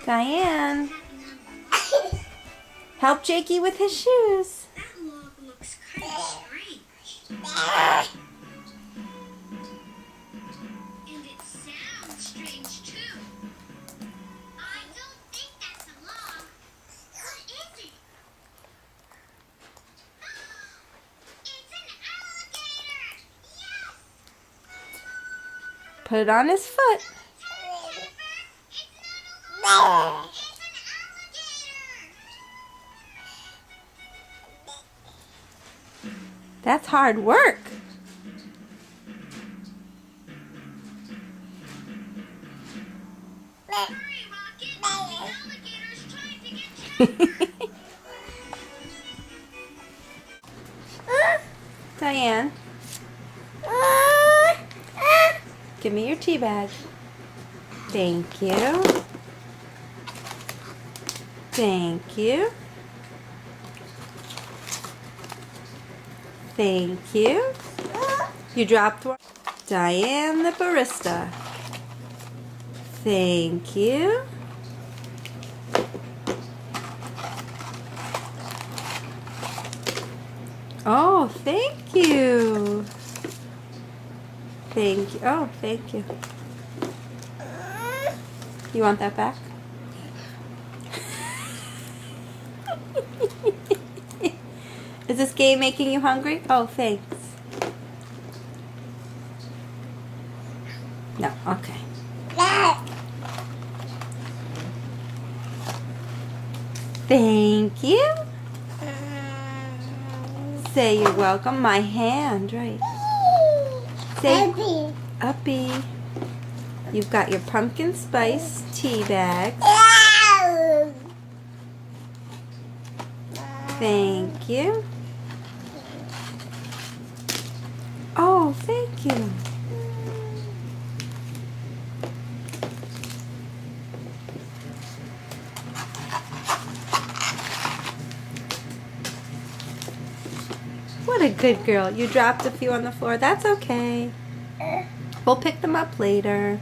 Diane, help Jakey with his shoes. That log looks kind of strange. And it sounds strange too. I don't think that's a log. What is it? It's an alligator! Yes! Put it on his foot. Jennifer, it's not a log. It's an alligator! That's hard work. Hurry, Rocket! The alligator's trying to get Jennifer! Diane, give me your tea bag. Thank you. Thank you. Thank you. You dropped one. Diane the barista. Thank you. Oh, thank you. Thank you. Oh, thank you. You want that back? Is this game making you hungry? Oh, thanks. No, okay. Thank you. Say you're welcome. My hand, right. Say uppy. You've got your pumpkin spice tea bag. Thank you. Oh, thank you. What a good girl. You dropped a few on the floor. That's okay. We'll pick them up later.